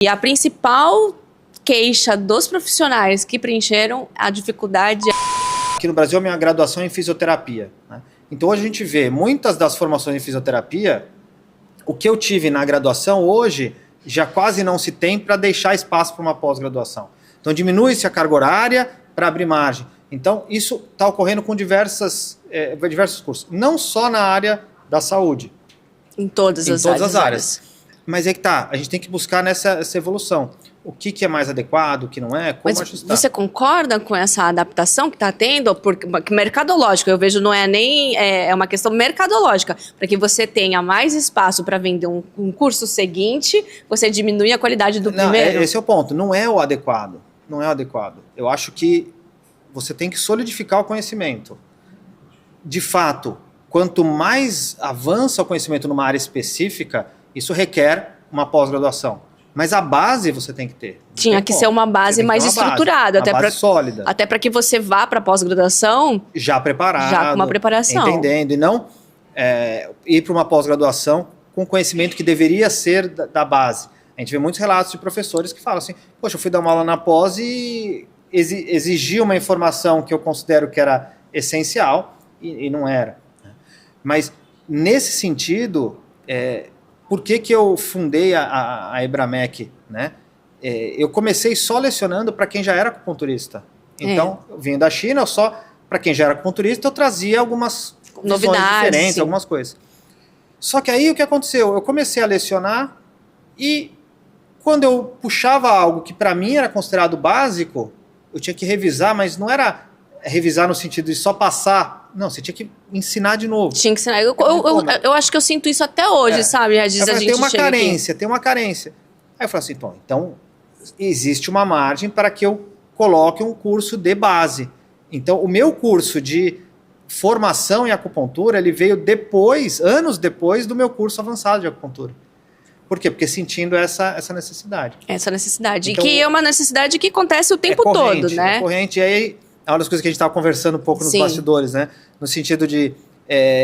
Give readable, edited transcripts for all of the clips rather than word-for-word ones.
E a principal queixa dos profissionais que preencheram a dificuldade... Aqui no Brasil, a minha graduação é em fisioterapia, né? Então, hoje a gente vê muitas das formações em fisioterapia, o que eu tive na graduação, hoje, já quase não se tem para deixar espaço para uma pós-graduação. Então, diminui-se a carga horária para abrir margem. Então, isso está ocorrendo com diversos cursos. Não só na área da saúde. Em todas as áreas. Mas é que tá, a gente tem que buscar essa evolução. O que é mais adequado, o que não é, como ajustar. Você concorda com essa adaptação que está tendo? Porque mercadológico, eu vejo, não é nem... É uma questão mercadológica. Para que você tenha mais espaço para vender um curso seguinte, você diminui a qualidade do primeiro? Esse é o ponto. Não é o adequado. Não é o adequado. Eu acho que você tem que solidificar o conhecimento. De fato, quanto mais avança o conhecimento numa área específica, isso requer uma pós-graduação. Mas a base você tem que ter. Tinha que ser uma base mais estruturada. Uma base sólida. Até para que você vá para a pós-graduação... Já preparado. Já com uma preparação. Entendendo. E não ir para uma pós-graduação com conhecimento que deveria ser da base. A gente vê muitos relatos de professores que falam assim, poxa, eu fui dar uma aula na pós e exigia uma informação que eu considero que era essencial e não era. Mas, nesse sentido... Por que eu fundei a Ebramec, né? Eu comecei só lecionando para quem já era acupunturista. Então, eu vim da China, para quem já era acupunturista, eu trazia algumas novidades diferentes, sim. Algumas coisas. Só que aí o que aconteceu? Eu comecei a lecionar e quando eu puxava algo que para mim era considerado básico, eu tinha que revisar, mas não era revisar no sentido de só passar. Não, você tinha que ensinar de novo. Tinha que ensinar. Eu acho que eu sinto isso até hoje, sabe? Às vezes tem uma carência. Aí eu falei assim, então existe uma margem para que eu coloque um curso de base. Então, o meu curso de formação em acupuntura, ele veio anos depois do meu curso avançado de acupuntura. Por quê? Porque sentindo essa necessidade. Essa necessidade. Então, e que é uma necessidade que acontece o tempo todo, né? É corrente. E aí... É uma das coisas que a gente estava conversando um pouco nos bastidores, né? No sentido de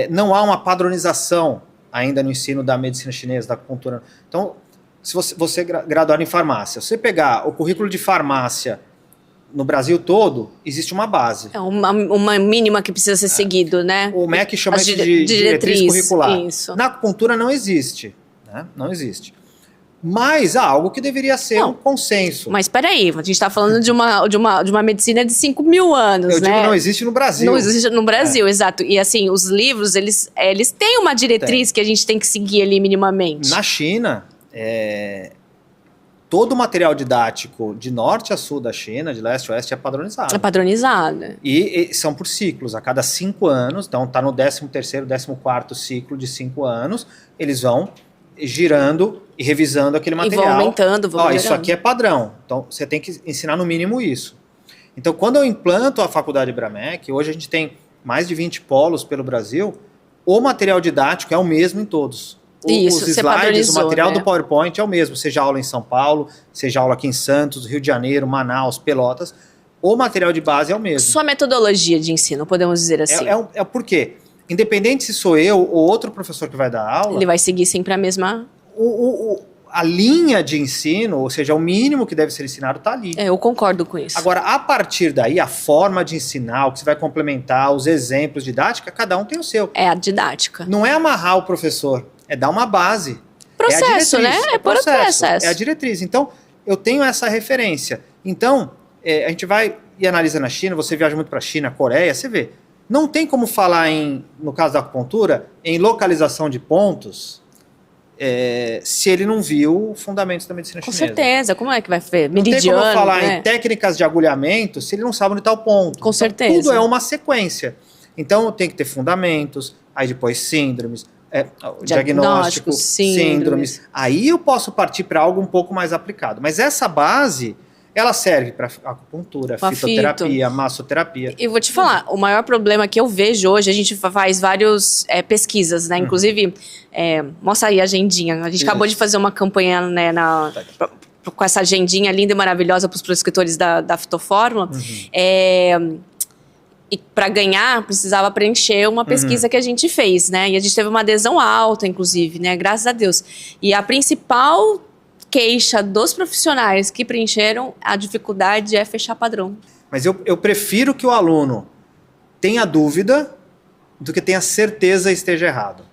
não há uma padronização ainda no ensino da medicina chinesa, da acupuntura. Então, se você graduar em farmácia, se você pegar o currículo de farmácia no Brasil todo, existe uma base. É uma mínima que precisa ser seguido, né? O MEC chama isso de diretriz curricular. Isso. Na acupuntura não existe, né? Não existe. Mas há algo que deveria ser um consenso. Mas peraí, a gente está falando de uma medicina de 5.000 anos, Eu digo, não existe no Brasil. Não existe no Brasil, exato. E assim, os livros, eles têm uma diretriz que a gente tem que seguir ali minimamente. Na China, todo o material didático de norte a sul da China, de leste a oeste, é padronizado. É padronizado. E são por ciclos, a cada 5 anos, então está no 13º, 14º ciclo de 5 anos, eles vão girando e revisando aquele material. E vão aumentando, vão melhorando. Isso aqui é padrão. Então, você tem que ensinar no mínimo isso. Então, quando eu implanto a faculdade Ebramec, hoje a gente tem mais de 20 polos pelo Brasil, o material didático é o mesmo em todos. Isso, os slides, o material do PowerPoint é o mesmo, seja aula em São Paulo, seja aula aqui em Santos, Rio de Janeiro, Manaus, Pelotas, o material de base é o mesmo. Sua metodologia de ensino, podemos dizer assim. É por quê? Independente se sou eu ou outro professor que vai dar aula... Ele vai seguir sempre a mesma... A linha de ensino, ou seja, o mínimo que deve ser ensinado está ali. Eu concordo com isso. Agora, a partir daí, a forma de ensinar, o que você vai complementar, os exemplos, didática, cada um tem o seu. É a didática. Não é amarrar o professor, é dar uma base. Processo, né? É processo. É a diretriz. Então, eu tenho essa referência. Então, a gente vai e analisa na China, você viaja muito para a China, Coreia, você vê. Não tem como falar, no caso da acupuntura, em localização de pontos, se ele não viu fundamentos da medicina chinesa. Com certeza, como é que vai ver? Não tem como falar em técnicas de agulhamento se ele não sabe onde está o ponto. Com certeza. Tudo é uma sequência. Então, tem que ter fundamentos, aí depois síndromes, diagnósticos, síndromes. Aí eu posso partir para algo um pouco mais aplicado. Mas essa base... Ela serve para acupuntura, fitoterapia, massoterapia. E vou te falar, o maior problema que eu vejo hoje, a gente faz várias pesquisas, né? Inclusive, mostra aí a agendinha. A gente acabou de fazer uma campanha, né, com essa agendinha linda e maravilhosa para os prescritores da Fitofórmula. E para ganhar, precisava preencher uma pesquisa que a gente fez, né? E a gente teve uma adesão alta, inclusive, né? Graças a Deus. E a principal queixa dos profissionais que preencheram, a dificuldade é fechar padrão. Mas eu prefiro que o aluno tenha dúvida do que tenha certeza e esteja errado.